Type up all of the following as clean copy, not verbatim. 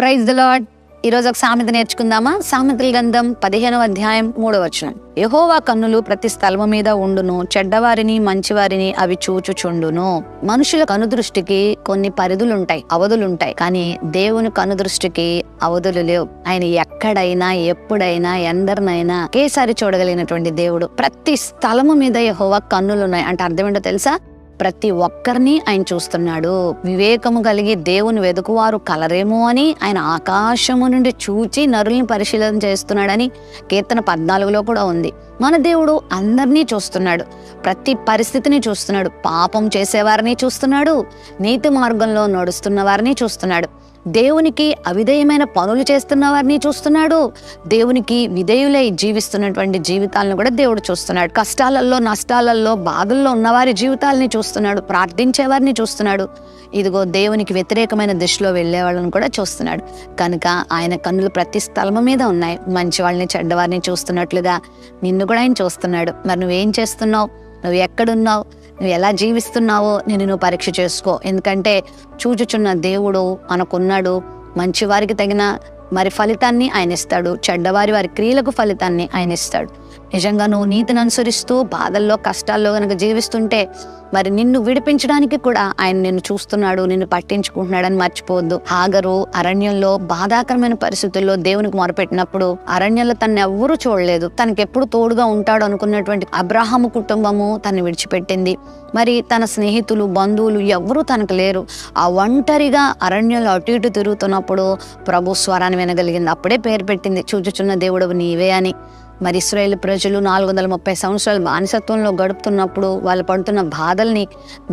Praise the lord. ఈరోజు ఒక సామెత నేర్చుకుందామా? సామెతల గ్రంథం 15వ అధ్యాయం 3వ వచనం. యెహోవా కన్నులు ప్రతి స్థలము మీద ఉండును, చెడ్డవారిని మంచివారిని అవి చూచుచుండును. మనుషుల కనుదృష్టికి కొన్ని పరిధులుంటాయి, అవధులుంటాయి. కానీ దేవుని కనుదృష్టికి అవధులు లేవు. ఆయన ఎక్కడైనా ఎప్పుడైనా ఎందరినైనా ఒకేసారి చూడగలిగినటువంటి దేవుడు. ప్రతి స్థలము మీద యెహోవా కన్నులున్నాయి అంటే అర్థం ఏంటో తెలుసా? ప్రతి ఒక్కరిని ఆయన చూస్తున్నాడు. వివేకము కలిగి దేవుని వెదుకువారు కలరేమో అని ఆయన ఆకాశము నుండి చూచి నరుల్ని పరిశీలన చేస్తున్నాడని కీర్తన 14లో కూడా ఉంది. మన దేవుడు అందరినీ చూస్తున్నాడు, ప్రతి పరిస్థితిని చూస్తున్నాడు. పాపం చేసేవారిని చూస్తున్నాడు, నీతి మార్గంలో నడుస్తున్న వారిని చూస్తున్నాడు, దేవునికి అవిధేయమైన పనులు చేస్తున్న వారిని చూస్తున్నాడు, దేవునికి విధేయులై జీవిస్తున్నటువంటి జీవితాలను కూడా దేవుడు చూస్తున్నాడు. కష్టాలలో, నష్టాలలో, బాధల్లో ఉన్నవారి జీవితాలని చూస్తున్నాడు, ప్రార్థించే వారిని చూస్తున్నాడు. ఇదిగో దేవునికి వ్యతిరేకమైన దిశలో వెళ్ళే వాళ్ళని కూడా చూస్తున్నాడు. కనుక ఆయన కన్నులు ప్రతి స్థలము మీద ఉన్నాయి. మంచి వాళ్ళని చెడ్డవారిని చూస్తున్నట్లుగా నిన్ను కూడా ఆయన చూస్తున్నాడు. మరి నువ్వేం చేస్తున్నావు? నువ్వు ఎక్కడున్నావు? నువ్వు ఎలా జీవిస్తున్నావో నువ్వు పరీక్ష చేసుకో. ఎందుకంటే చూచుచున్న దేవుడు మనకున్నాడు. మంచి వారికి తగిన ఫలితాన్ని ఆయన ఇస్తాడు, చెడ్డవారి వారి క్రియలకు ఫలితాన్ని ఆయన ఇస్తాడు. నిజంగా నువ్వు నీతిని అనుసరిస్తూ బాధల్లో కష్టాల్లో గనక జీవిస్తుంటే మరి నిన్ను విడిపించడానికి కూడా ఆయన నిన్ను చూస్తున్నాడు, నిన్ను పట్టించుకుంటున్నాడని మర్చిపోవద్దు. హాగరు అరణ్యంలో బాధాకరమైన పరిస్థితుల్లో దేవునికి మొరపెట్టినప్పుడు అరణ్యంలో తను ఎవ్వరూ చూడలేదు. తనకెప్పుడు తోడుగా ఉంటాడు అనుకున్నటువంటి అబ్రాహాము కుటుంబము తను విడిచిపెట్టింది. మరి తన స్నేహితులు, బంధువులు ఎవ్వరూ తనకు లేరు. ఆ ఒంటరిగా అరణ్యంలో అటు ఇటు తిరుగుతున్నప్పుడు ప్రభు స్వరాన్ని వినగలిగింది. అప్పుడే పేరు పెట్టింది, చూచుచున్న దేవుడు నీవే అని. మరి ఇశ్రాయేలు ప్రజలు 430 సంవత్సరాలు బానిసత్వంలో గడుపుతున్నప్పుడు వాళ్ళు పడుతున్న బాధల్ని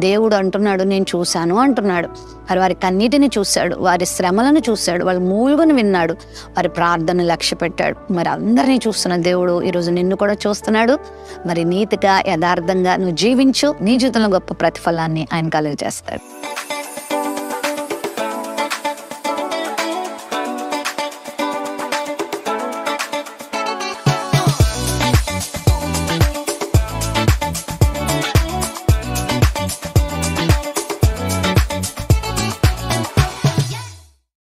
దేవుడు అంటున్నాడు, నేను చూశాను అంటున్నాడు. మరి వారి కన్నీటిని చూశాడు, వారి శ్రమలను చూశాడు, వాళ్ళ మూలుగును విన్నాడు, వారి ప్రార్థనను లక్ష్య పెట్టాడు. మరి అందరినీ చూస్తున్న దేవుడు ఈరోజు నిన్ను కూడా చూస్తున్నాడు. మరి నీతిగా యథార్థంగా నువ్వు జీవించు, నీ జీవితంలో గొప్ప ప్రతిఫలాన్ని ఆయన కలుగజేస్తాడు.